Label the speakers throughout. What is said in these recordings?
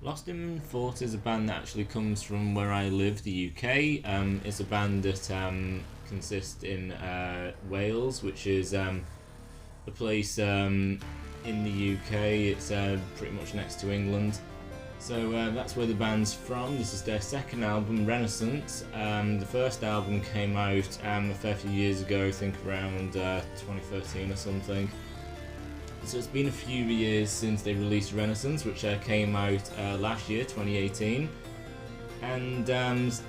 Speaker 1: Lost in Thought is a band that actually comes from where I live, the UK. It's a band that consists in Wales, which is a place in the UK. It's pretty much next to England. So that's where the band's from. This is their second album, Renaissance. The first album came out a fair few years ago, I think around 2013 or something. So it's been a few years since they released Renaissance, which came out last year, 2018. And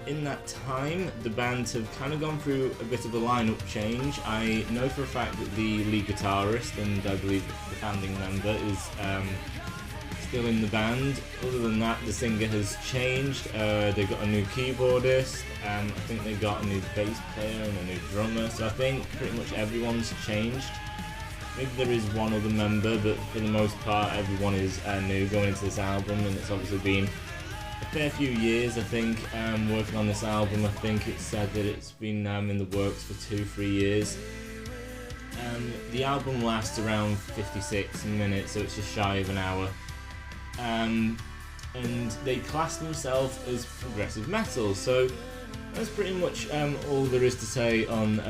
Speaker 1: in that time, the band have kind of gone through a bit of a lineup change. I know for a fact that the lead guitarist and I believe the founding member is still in the band. Other than that, the singer has changed. They've got a new keyboardist. I think they got a new bass player and a new drummer. So I think pretty much everyone's changed. Maybe there is one other member, but for the most part, everyone is new going into this album, and it's obviously been a fair few years, I think, working on this album. I think it's said that it's been in the works for 2-3 years. The album lasts around 56 minutes, so it's just shy of an hour. And they class themselves as progressive metal, so that's pretty much all there is to say on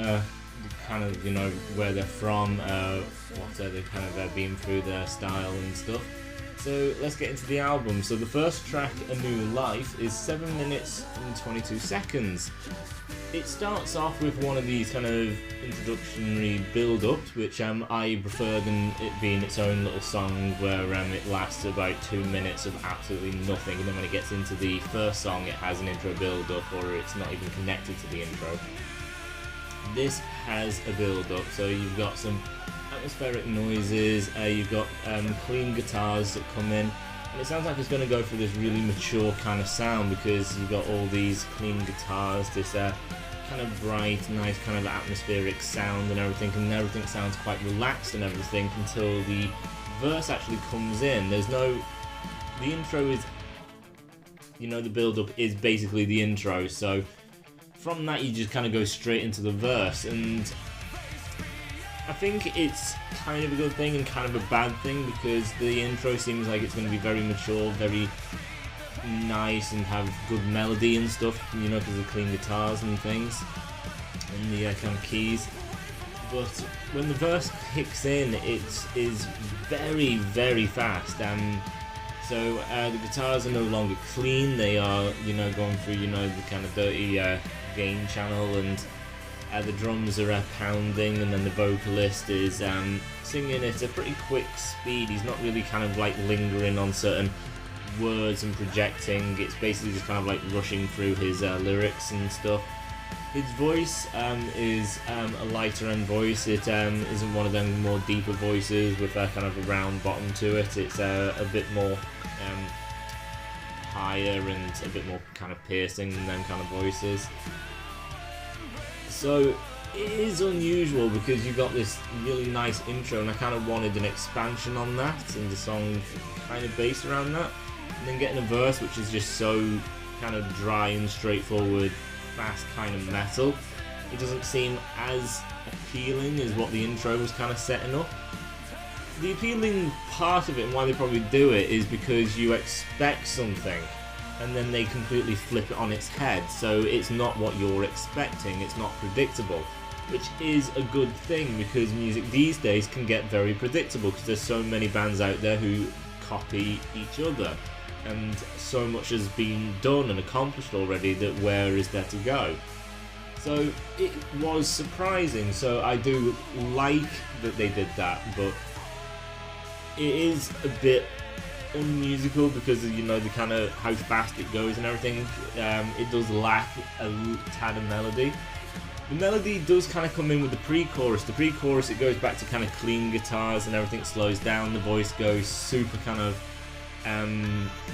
Speaker 1: kind of, you know, where they're from, what they've kind of been through, their style and stuff. So let's get into the album. So the first track, A New Life, is 7 minutes and 22 seconds. It starts off with one of these kind of introductory build-ups, which I prefer than it being its own little song where it lasts about 2 minutes of absolutely nothing, and then when it gets into the first song it has an intro build-up, or it's not even connected to the intro. This has a build-up, so you've got some atmospheric noises, you've got clean guitars that come in, and it sounds like it's going to go for this really mature kind of sound because you've got all these clean guitars, this kind of bright, nice kind of atmospheric sound and everything sounds quite relaxed and everything until the verse actually comes in. The intro is, you know, the build-up is basically the intro, so from that you just kind of go straight into the verse, and I think it's kind of a good thing and kind of a bad thing because the intro seems like it's going to be very mature, very nice and have good melody and stuff, you know, because of clean guitars and things and the kind of keys. But when the verse kicks in, it is very, very fast. So the guitars are no longer clean, they are, you know, going through, you know, the kind of dirty gain channel, and the drums are pounding, and then the vocalist is singing at a pretty quick speed. He's not really kind of like lingering on certain words and projecting, it's basically just kind of like rushing through his lyrics and stuff. His voice is a lighter end voice. It isn't one of them more deeper voices with a kind of a round bottom to it. It's a bit more higher and a bit more kind of piercing than them kind of voices. So it is unusual because you've got this really nice intro, and I kind of wanted an expansion on that and the song kind of based around that, and then getting a verse which is just so kind of dry and straightforward, fast kind of metal. It doesn't seem as appealing as what the intro was kind of setting up. The appealing part of it and why they probably do it is because you expect something and then they completely flip it on its head, so it's not what you're expecting, it's not predictable, which is a good thing because music these days can get very predictable because there's so many bands out there who copy each other, and so much has been done and accomplished already that where is there to go? So it was surprising, so I do like that they did that, but it is a bit unmusical because of, you know, the kind of how fast it goes and everything. It does lack a tad of melody. The melody does kind of come in with the pre-chorus. The pre-chorus, it goes back to kind of clean guitars and everything slows down. The voice goes super kind of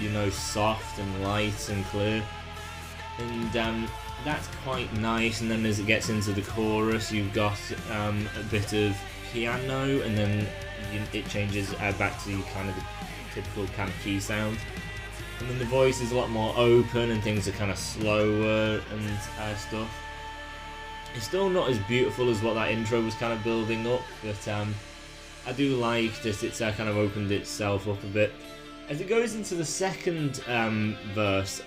Speaker 1: you know, soft and light and clear, and that's quite nice. And then as it gets into the chorus, you've got a bit of piano, and then it changes back to kind of the typical kind of key sound, and then the voice is a lot more open and things are kind of slower and stuff. It's still not as beautiful as what that intro was kind of building up, but I do like that it's kind of opened itself up a bit. As it goes into the second verse,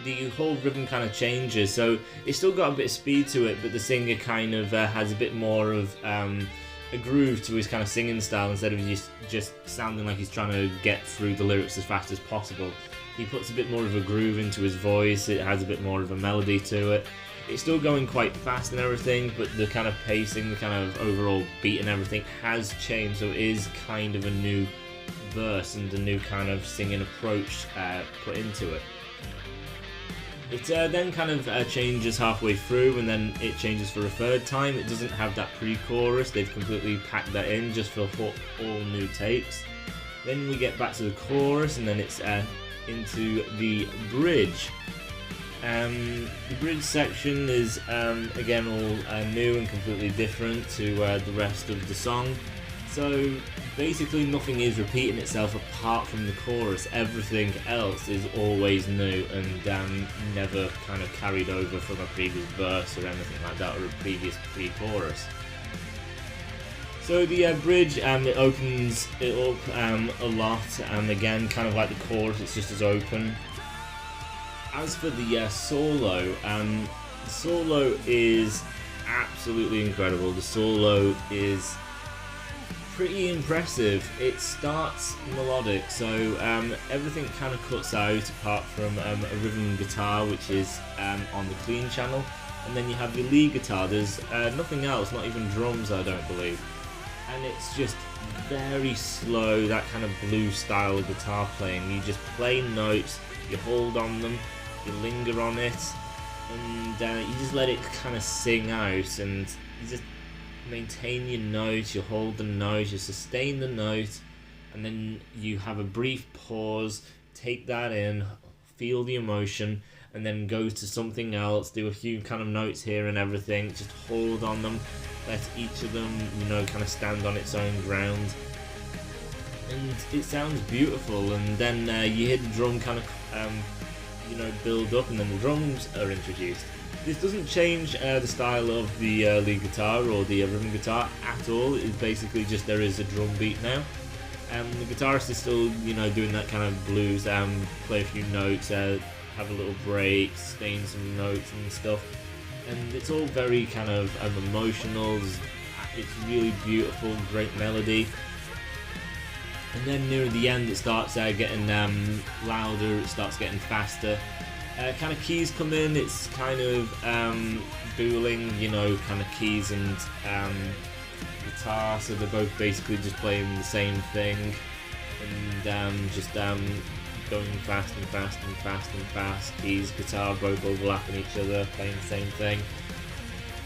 Speaker 1: the whole rhythm kind of changes, so it's still got a bit of speed to it, but the singer kind of has a bit more of a groove to his kind of singing style instead of just sounding like he's trying to get through the lyrics as fast as possible. He puts a bit more of a groove into his voice, it has a bit more of a melody to it. It's still going quite fast and everything, but the kind of pacing, the kind of overall beat and everything has changed, so it is kind of a new verse and a new kind of singing approach put into it. It then kind of changes halfway through, and then it changes for a third time. It doesn't have that pre-chorus, they've completely packed that in just for all new takes. Then we get back to the chorus, and then it's into the bridge. The bridge section is again all new and completely different to the rest of the song. So basically nothing is repeating itself apart from the chorus. Everything else is always new and never kind of carried over from a previous verse or anything like that, or a previous pre-chorus. So the bridge, it opens it up a lot, and again, kind of like the chorus, it's just as open. As for the solo, the solo is absolutely incredible. The solo is pretty impressive. It starts melodic, so everything kind of cuts out apart from a rhythm guitar, which is on the clean channel, and then you have your lead guitar. There's nothing else, not even drums, I don't believe, and it's just very slow, that kind of blues style of guitar playing. You just play notes, you hold on them, you linger on it, and you just let it kind of sing out, and you just maintain your note, you hold the note, you sustain the note, and then you have a brief pause, take that in, feel the emotion, and then go to something else, do a few kind of notes here and everything, just hold on them, let each of them, kind of stand on its own ground. And it sounds beautiful, and then you hear the drum kind of build up, and then the drums are introduced. This doesn't change the style of the lead guitar or the rhythm guitar at all. It's basically just there is a drum beat now. The guitarist is still, doing that kind of blues, play a few notes, have a little break, sustain some notes and stuff. And it's all very kind of emotional. It's really beautiful, great melody. And then near the end it starts getting louder, it starts getting faster. Kind of keys come in, it's kind of dueling, kind of keys and guitar, so they're both basically just playing the same thing, and just going fast and fast and fast and fast. Keys, guitar both overlapping each other, playing the same thing,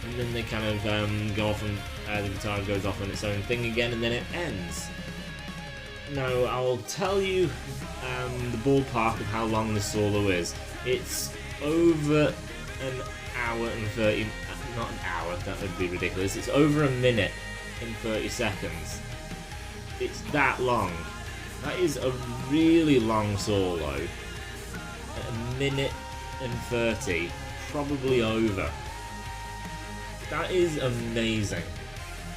Speaker 1: and then they kind of go off, and the guitar goes off on its own thing again, and then it ends. Now I'll tell you the ballpark of how long the solo is. It's over an hour and 30, not an hour, that would be ridiculous, it's over a minute and 30 seconds. It's that long. That is a really long solo. A minute and 30, probably over. That is amazing.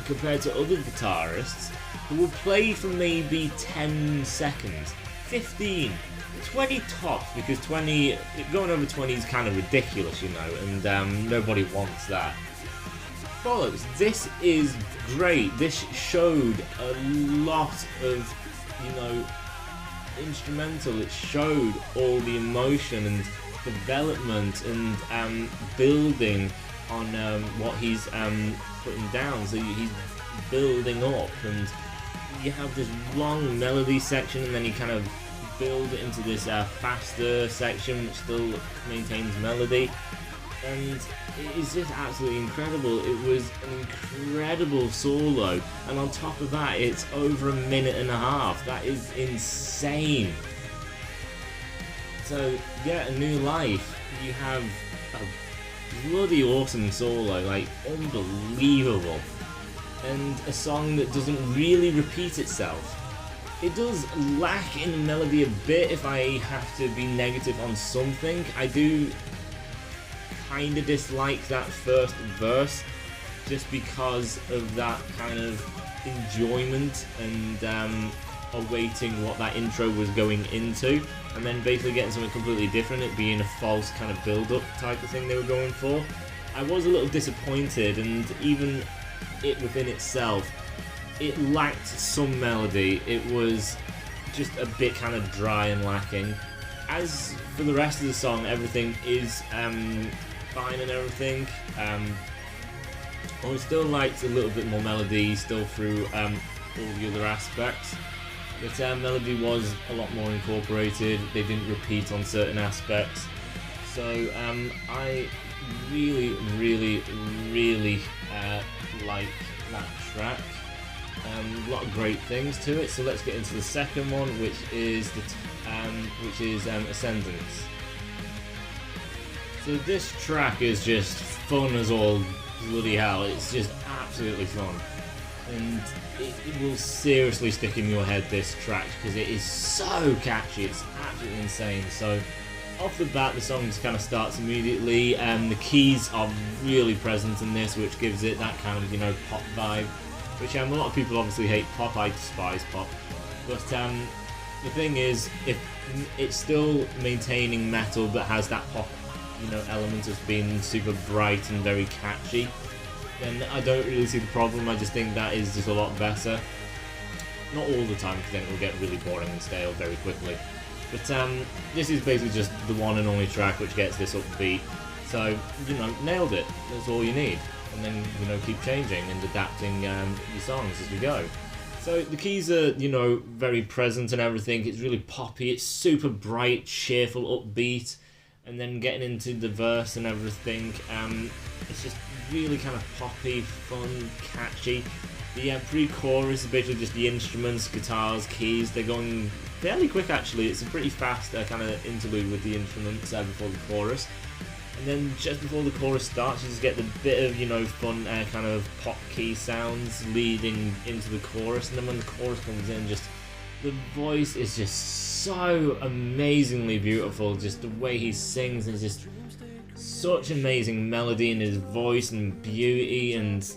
Speaker 1: Compared to other guitarists who will play for maybe 10 seconds, 15, 20 tops, because 20, going over 20 is kind of ridiculous, and nobody wants that. Bollocks, this is great. This showed a lot of, instrumental. It showed all the emotion and development and building on what he's putting down. So he's building up, and you have this long melody section, and then you kind of build it into this faster section which still maintains melody, and it is just absolutely incredible. It was an incredible solo, and on top of that it's over a minute and a half. That is insane. So yeah, a new life. You have a bloody awesome solo, like unbelievable, and a song that doesn't really repeat itself. It does lack in melody a bit if I have to be negative on something. I do kind of dislike that first verse just because of that kind of enjoyment and awaiting what that intro was going into, and then basically getting something completely different, it being a false kind of build-up type of thing they were going for. I was a little disappointed, and even it within itself, it lacked some melody. It was just a bit kind of dry and lacking. As for the rest of the song, everything is fine and everything. I would still liked a little bit more melody still through all the other aspects. But melody was a lot more incorporated. They didn't repeat on certain aspects. So I really like that track. A lot of great things to it. So let's get into the second one, which is Ascendance. So this track is just fun as all bloody hell. It's just absolutely fun, and it will seriously stick in your head, this track, because it is so catchy. It's absolutely insane. So off the bat, the song just kind of starts immediately. The keys are really present in this, which gives it that kind of, you know, pop vibe, which a lot of people obviously hate pop. I despise pop, but the thing is, if it's still maintaining metal but has that pop, you know, element of being super bright and very catchy, then I don't really see the problem. I just think that is just a lot better. Not all the time, because then it will get really boring and stale very quickly. But this is basically just the one and only track which gets this upbeat. So, you know, nailed it. That's all you need. And then, you know, keep changing and adapting your songs as we go. So the keys are, you know, very present and everything. It's really poppy. It's super bright, cheerful, upbeat. And then getting into the verse and everything, it's just really kind of poppy, fun, catchy. The pre-chorus is basically just the instruments, guitars, keys. They're going fairly quick, actually. It's a pretty fast kind of interlude with the instruments before the chorus. And then just before the chorus starts, you just get the bit of, you know, fun kind of pop key sounds leading into the chorus. And then when the chorus comes in, just the voice is just so amazingly beautiful. Just the way he sings is just such amazing melody in his voice and beauty, and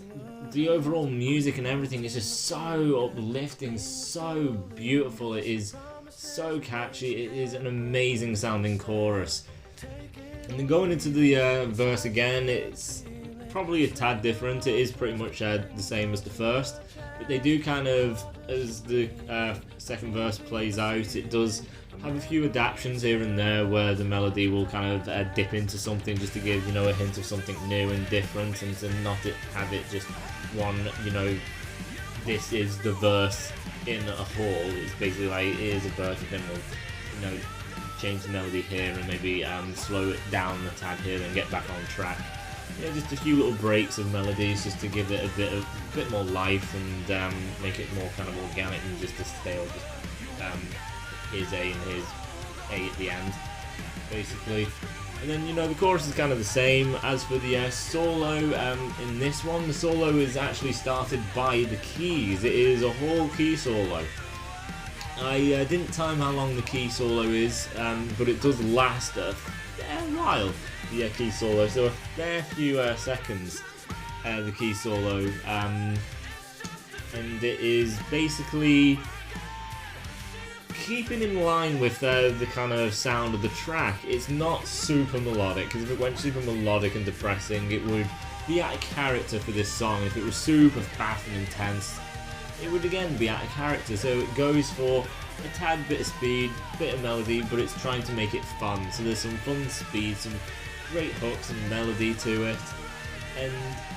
Speaker 1: the overall music and everything is just so uplifting, so beautiful. It is so catchy. It is an amazing sounding chorus. And then going into the verse again, it's probably a tad different. It is pretty much the same as the first, but they do kind of, as the second verse plays out, it does have a few adaptations here and there where the melody will kind of dip into something just to give, you know, a hint of something new and different, and to not have it just one, you know, this is the verse in a whole. It's basically like, here's a verse, and then we'll, you know, change the melody here and maybe slow it down a tad here and get back on track. You know, just a few little breaks of melodies just to give it a bit more life and make it more kind of organic and just a stale, just here's A and here's A at the end, basically. And then, you know, the chorus is kind of the same. As for the solo, in this one, the solo is actually started by the keys. It is a whole key solo. I didn't time how long the key solo is, but it does last a fair while, the key solo, so a fair few seconds, the key solo, and it is basically keeping in line with the kind of sound of the track. It's not super melodic, because if it went super melodic and depressing, it would be out of character for this song. If it was super fast and intense, it would again be out of character. So it goes for a tad bit of speed, bit of melody, but it's trying to make it fun. So there's some fun speed, some great hooks and melody to it, and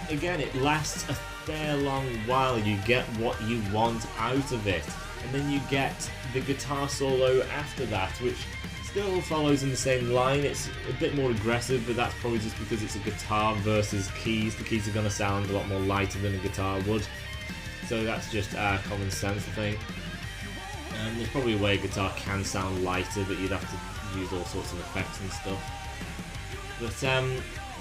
Speaker 1: again, it lasts a fair long while. You get what you want out of it, and then you get the guitar solo after that, which still follows in the same line. It's a bit more aggressive, but that's probably just because it's a guitar versus keys. The keys are going to sound a lot more lighter than a guitar would, so that's just common sense, I think. And there's probably a way a guitar can sound lighter, but you'd have to use all sorts of effects and stuff. But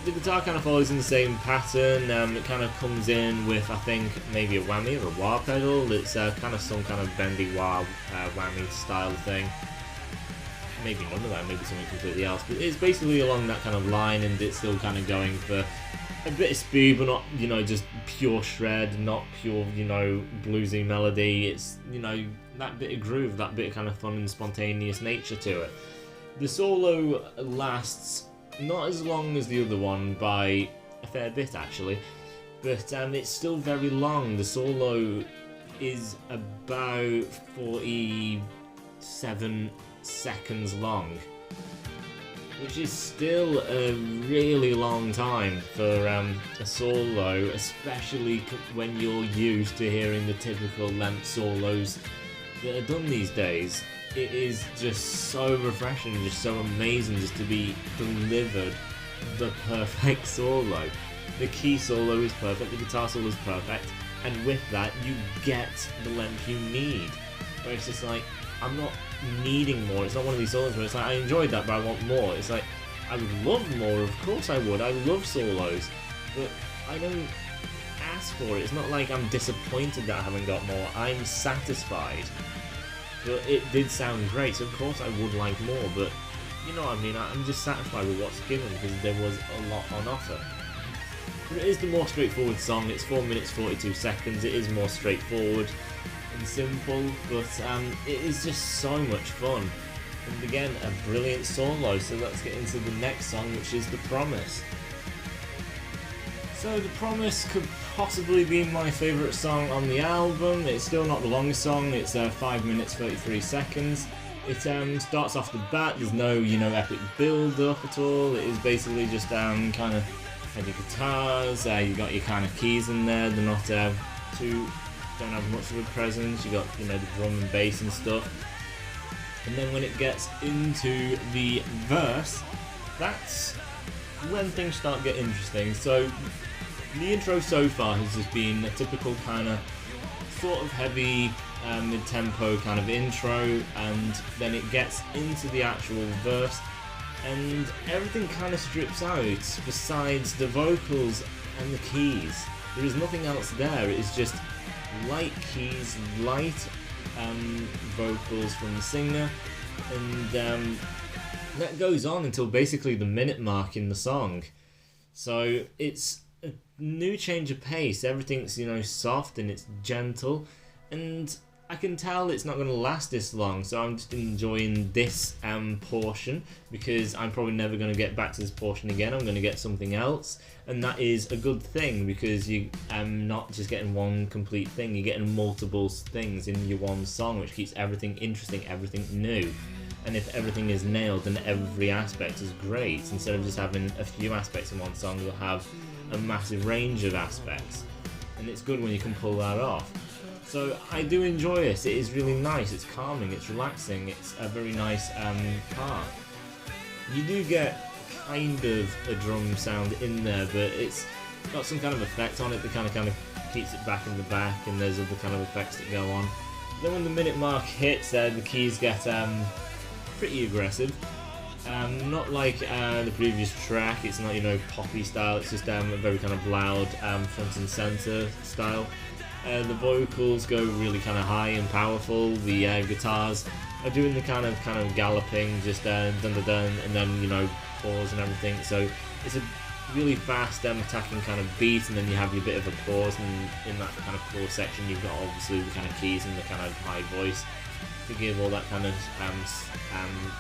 Speaker 1: the guitar kind of follows in the same pattern. It kind of comes in with, I think, maybe a whammy or a wah pedal. It's kind of some kind of bendy wah whammy style thing. Maybe none of that, maybe something completely else. But it's basically along that kind of line, and it's still kind of going for a bit of speed, but not, just pure shred, not pure, bluesy melody. It's, that bit of groove, that bit of kind of fun and spontaneous nature to it. The solo lasts not as long as the other one by a fair bit, actually, but it's still very long. The solo is about 47 seconds long, which is still a really long time for a solo, especially when you're used to hearing the typical length solos that are done these days. It is just so refreshing, just so amazing just to be delivered the perfect solo. The key solo is perfect, the guitar solo is perfect, and with that you get the length you need. Where it's just like, I'm not needing more. It's not one of these solos where it's like, I enjoyed that but I want more. It's like, I would love more, of course I would. I love solos, but I don't ask for it. It's not like I'm disappointed that I haven't got more. I'm satisfied. But it did sound great, so of course I would like more, but you know what I mean, I'm just satisfied with what's given because there was a lot on offer. But it is the more straightforward song. It's 4 minutes 42 seconds, it is more straightforward and simple, but it is just so much fun. And again, a brilliant solo, so let's get into the next song, which is The Promise. So The Promise could possibly be my favourite song on the album. It's still not the longest song, it's 5 minutes 33 seconds. It starts off the bat, there's no epic build up at all. It is basically just kind of heavy guitars, you got your kind of keys in there, they're not don't have much of a presence, you got the drum and bass and stuff. And then when it gets into the verse, that's when things start getting interesting. So the intro so far has just been a typical kind of sort of heavy mid-tempo kind of intro, and then it gets into the actual verse and everything kind of strips out besides the vocals and the keys. There is nothing else there. It is just light keys, light vocals from the singer, and that goes on until basically the minute mark in the song. So it's a new change of pace. Everything's soft and it's gentle, and I can tell it's not going to last this long, so I'm just enjoying this portion because I'm probably never going to get back to this portion again. I'm going to get something else, and that is a good thing because you not just getting one complete thing, you're getting multiple things in your one song, which keeps everything interesting, everything new. And if everything is nailed, then every aspect is great. Instead of just having a few aspects in one song, you'll have a massive range of aspects, and it's good when you can pull that off. So I do enjoy this. It is really nice, it's calming, it's relaxing, it's a very nice part. You do get kind of a drum sound in there, but it's got some kind of effect on it that kind of keeps it back in the back, and there's other kind of effects that go on. Then when the minute mark hits, the keys get pretty aggressive. Not like the previous track, it's not poppy style, it's just a very kind of loud front and center style. The vocals go really kind of high and powerful. The guitars are doing the kind of galloping, just dun dun dun, and then pause and everything. So it's a really fast attacking kind of beat, and then you have your bit of a pause, and in that kind of pause section you've got obviously the kind of keys and the kind of high voice to give all that kind of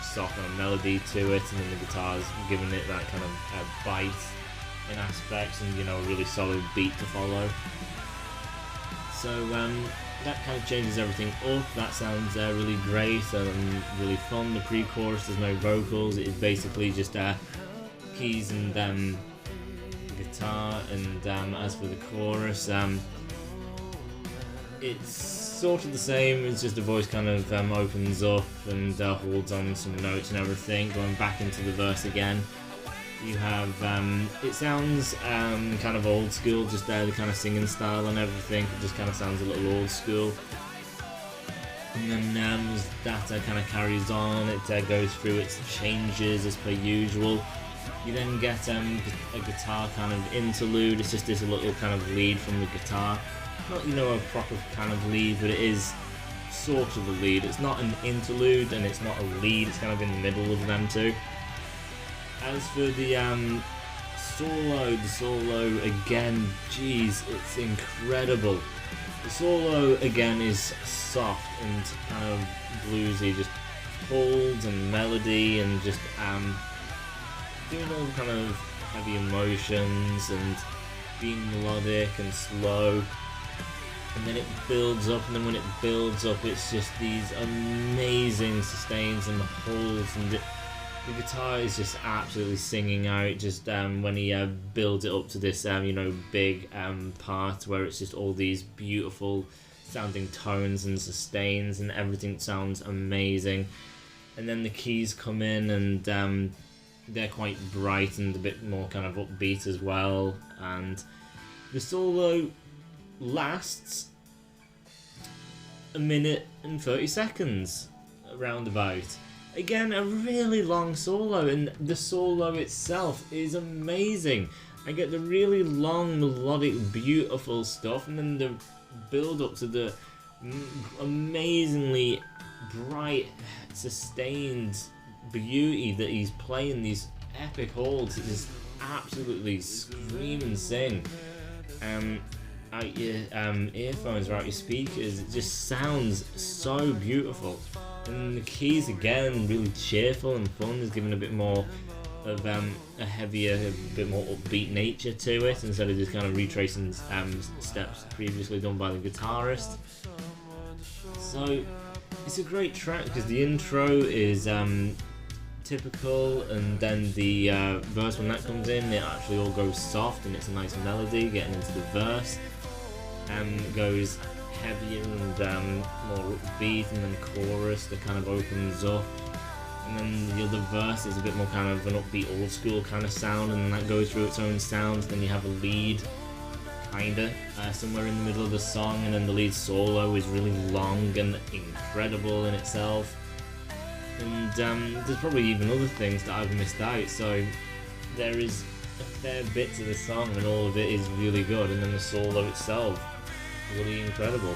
Speaker 1: soft kind of melody to it, and then the guitars giving it that kind of bite in aspects, and a really solid beat to follow. So that kind of changes everything up. That sounds really great and really fun. The pre-chorus, there's no vocals, it is basically just keys and guitar, and as for the chorus, it's sort of the same. It's just the voice kind of opens up and holds on some notes and everything, going back into the verse again. You have, it sounds kind of old school, just the kind of singing style and everything, it just kind of sounds a little old school. And then that kind of carries on, it goes through its changes as per usual. You then get a guitar kind of interlude. It's just this little kind of lead from the guitar. Not a proper kind of lead, but it is sort of a lead. It's not an interlude and it's not a lead, it's kind of in the middle of them two. As for the the solo again, geez, it's incredible. The solo again is soft and kind of bluesy, just chords and melody and just doing all kind of heavy emotions and being melodic and slow. And then it builds up, and then when it builds up, it's just these amazing sustains and holds, and the guitar is just absolutely singing out. Just when he builds it up to this, big part where it's just all these beautiful sounding tones and sustains, and everything sounds amazing. And then the keys come in, and they're quite bright and a bit more kind of upbeat as well. And the solo lasts a minute and 30 seconds roundabout. Again, a really long solo, and the solo itself is amazing. I get the really long, melodic, beautiful stuff, and then the build up to the amazingly bright, sustained beauty that he's playing these epic holds. It just absolutely scream and sing out your earphones or out your speakers. It just sounds so beautiful. And the keys again, really cheerful and fun. Is giving a bit more of a heavier, a bit more upbeat nature to it, instead of just kind of retracing steps previously done by the guitarist. So it's a great track because the intro is typical, and then the verse, when that comes in, it actually all goes soft and it's a nice melody getting into the verse, and it goes heavier and more upbeat, and then the chorus that kind of opens up, and then the other verse is a bit more kind of an upbeat old school kind of sound, and that goes through its own sound. Then you have a lead kinda somewhere in the middle of the song, and then the lead solo is really long and incredible in itself. And there's probably even other things that I've missed out, so there is a fair bit to the song, and all of it is really good, and then the solo itself, really incredible.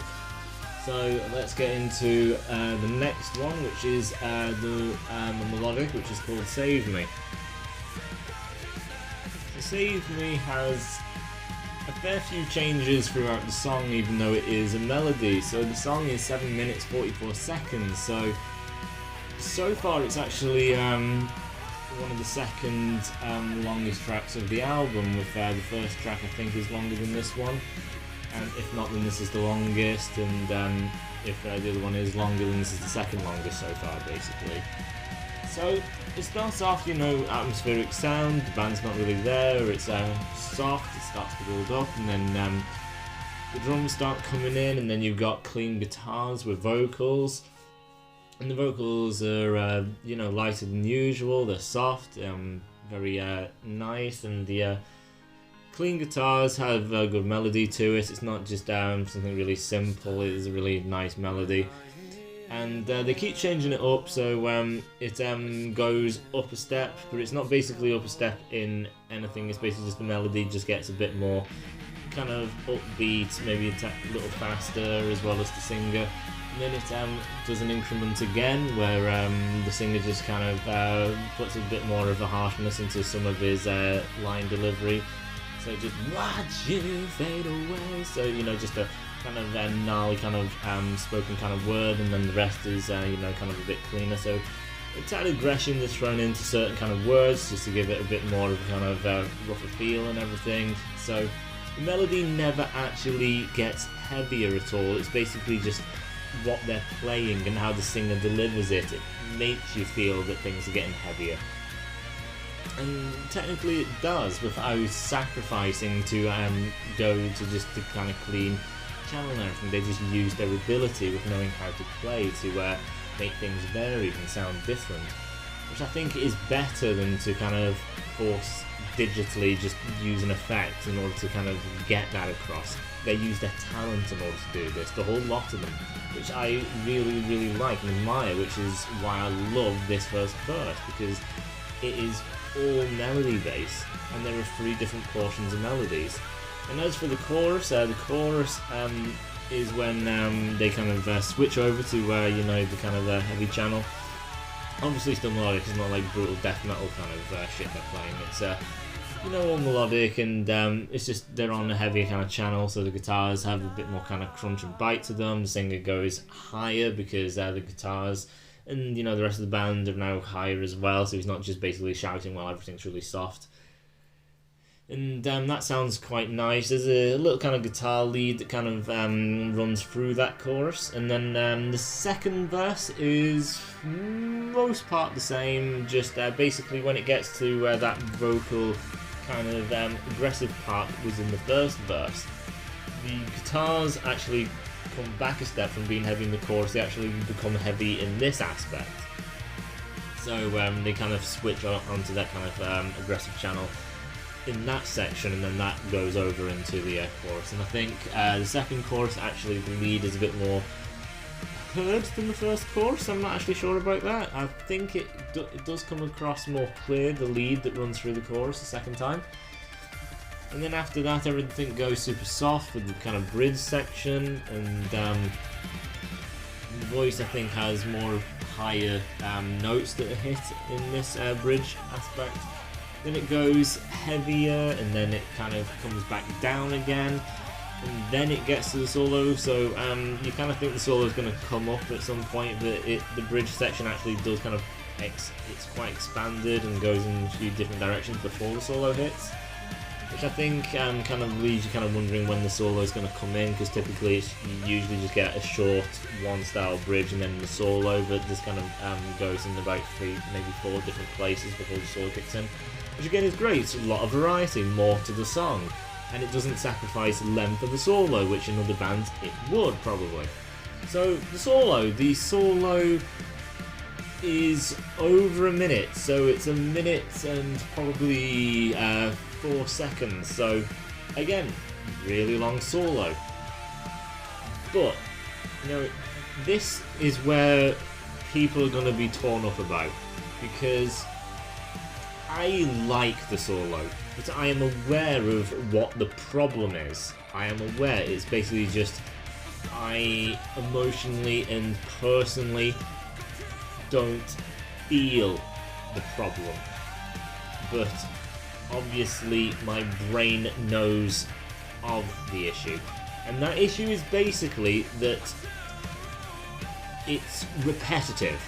Speaker 1: So let's get into the next one, which is the melodic, which is called Save Me. So Save Me has a fair few changes throughout the song, even though it is a melody. So the song is 7 minutes 44 seconds, so far it's actually one of the second longest tracks of the album, with the first track I think is longer than this one, and if not, then this is the longest, and if the other one is longer, then this is the second longest so far, basically. So it starts off, atmospheric sound, the band's not really there, it's soft, it starts to build up, and then the drums start coming in, and then you've got clean guitars with vocals. And the vocals are, lighter than usual. They're soft, very nice, and the clean guitars have a good melody to it. It's not just something really simple. It is a really nice melody, and they keep changing it up. So it goes up a step, but it's not basically up a step in anything. It's basically just the melody just gets a bit more kind of upbeat, maybe a little faster, as well as the singer. And then it does an increment again, where the singer just kind of puts a bit more of a harshness into some of his line delivery. So just watch you fade away. So just a kind of gnarly kind of spoken kind of word, and then the rest is kind of a bit cleaner. So a tad aggression is thrown into certain kind of words, just to give it a bit more of a kind of rougher feel and everything. So the melody never actually gets heavier at all. It's basically just what they're playing and how the singer delivers it. It makes you feel that things are getting heavier. And technically it does, without sacrificing to go to just the kind of clean channel and everything. They just use their ability with knowing how to play to make things varied and sound different, which I think is better than to kind of force digitally just use an effect in order to kind of get that across. They use their talent in order to do this, the whole lot of them, which I really, really like and admire, which is why I love this first verse, because it is all melody based, and there are 3 different portions of melodies. And as for the chorus is when they kind of switch over to the kind of heavy channel. Obviously still melodic, it's not like brutal death metal kind of shit they're playing. It's all melodic, and it's just they're on a heavier kind of channel, so the guitars have a bit more kind of crunch and bite to them. The singer goes higher because the guitars and the rest of the band are now higher as well, so he's not just basically shouting while everything's really soft. And that sounds quite nice. There's a little kind of guitar lead that kind of runs through that chorus. And then the second verse is most part the same, just basically when it gets to that vocal kind of aggressive part that was in the first verse, the guitars actually come back a step from being heavy in the chorus. They actually become heavy in this aspect. So they kind of switch onto that kind of aggressive channel in that section, and then that goes over into the chorus. And I think the second chorus, actually the lead is a bit more heard than the first chorus. I'm not actually sure about that. I think it does come across more clear, the lead that runs through the chorus the second time. And then after that, everything goes super soft with the kind of bridge section, and the voice I think has more higher notes that are hit in this bridge aspect. Then it goes heavier, and then it kind of comes back down again, and then it gets to the solo. So you kind of think the solo is going to come up at some point, but the bridge section actually does kind of it's quite expanded and goes in a few different directions before the solo hits, which I think kind of leaves you kind of wondering when the solo is going to come in, because typically you usually just get a short one style bridge and then the solo, but this kind of goes in about 3, maybe 4 different places before the solo kicks in. Which again is great. It's a lot of variety, more to the song, and it doesn't sacrifice the length of the solo, which in other bands it would probably. So the solo is over a minute, so it's a minute and probably 4 seconds. So again, really long solo. But this is where people are going to be torn up about, because I like the solo, but I am aware of what the problem is. I am aware it's basically just I emotionally and personally don't feel the problem. But obviously my brain knows of the issue. And that issue is basically that it's repetitive.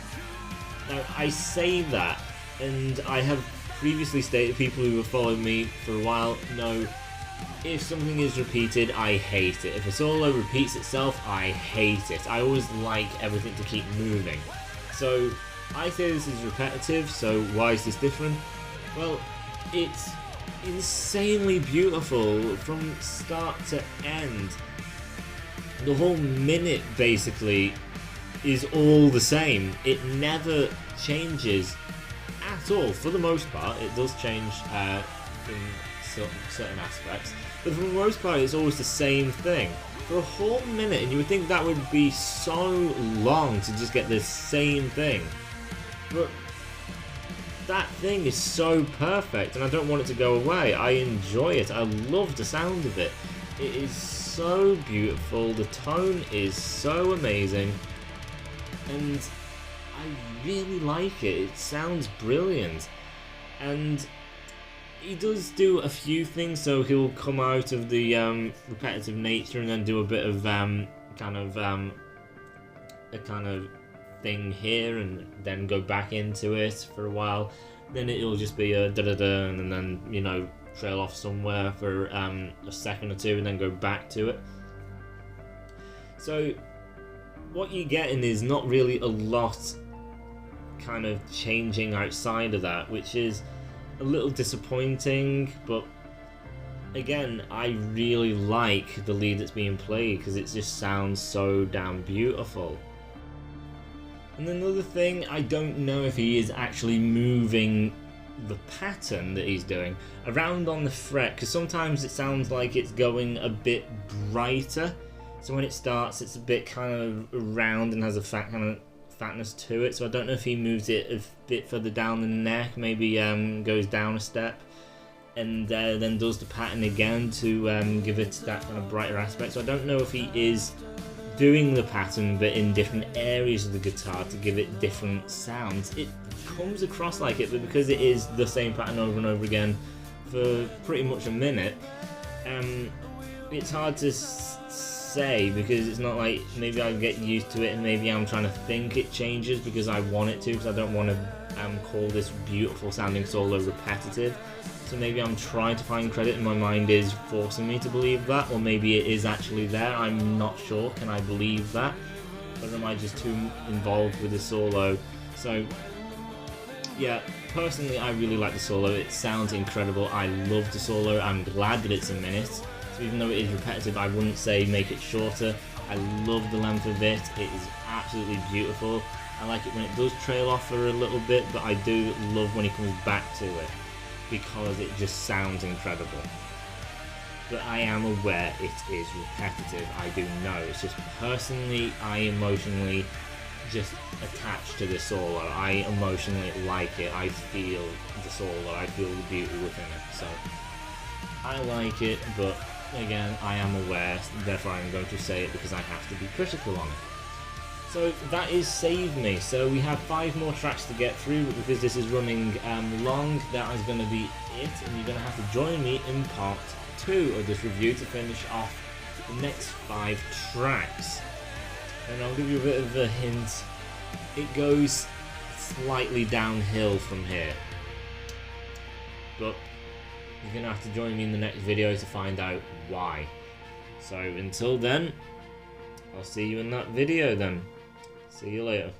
Speaker 1: Now I say that, and I have previously stated, people who have followed me for a while know, if something is repeated, I hate it. If a solo repeats itself, I hate it. I always like everything to keep moving. So I say this is repetitive, so why is this different? Well, it's insanely beautiful from start to end. The whole minute basically is all the same. It never changes at all. For the most part, it does change in certain aspects, but for the most part it's always the same thing for a whole minute, and you would think that would be so long to just get the same thing, but that thing is so perfect and I don't want it to go away. I enjoy it. I love the sound of it. It is so beautiful. The tone is so amazing, and I really like it. It sounds brilliant. And he does do a few things, so he'll come out of the repetitive nature and then do a bit of a kind of thing here, and then go back into it for a while. Then it'll just be a da-da-da, and then trail off somewhere for a second or two and then go back to it. So what you're getting is not really a lot kind of changing outside of that, which is a little disappointing, but again, I really like the lead that's being played because it just sounds so damn beautiful. And another thing, I don't know if he is actually moving the pattern that he's doing around on the fret, because sometimes it sounds like it's going a bit brighter, so when it starts it's a bit kind of round and has a fatness to it, so I don't know if he moves it a bit further down the neck, maybe goes down a step and then does the pattern again to give it that kind of brighter aspect. So I don't know if he is doing the pattern but in different areas of the guitar to give it different sounds. It comes across like it, but because it is the same pattern over and over again for pretty much a minute. It's hard to say because it's not like maybe I get used to it and maybe I'm trying to think it changes because I want it to, because I don't want to call this beautiful sounding solo repetitive. So maybe I'm trying to find credit and my mind is forcing me to believe that, or maybe it is actually there. I'm not sure. Can I believe that? Or am I just too involved with the solo? So yeah, personally I really like the solo. It sounds incredible. I love the solo. I'm glad that it's a minute. So even though it is repetitive, I wouldn't say make it shorter. I love the length of it. It is absolutely beautiful. I like it when it does trail off for a little bit, but I do love when he comes back to it because it just sounds incredible. But I am aware it is repetitive. I do know. It's just personally, I emotionally just attached to the solo. I emotionally like it. I feel the solo. I feel the beauty within it. So I like it, but again, I am aware, therefore I'm going to say it because I have to be critical on it. So that is Save Me. So we have 5 more tracks to get through, but because this is running long, that is going to be it, and you're going to have to join me in part 2 of this review to finish off the next 5 tracks. And I'll give you a bit of a hint. It goes slightly downhill from here, but you're going to have to join me in the next video to find out why. So until then, I'll see you in that video then. See you later.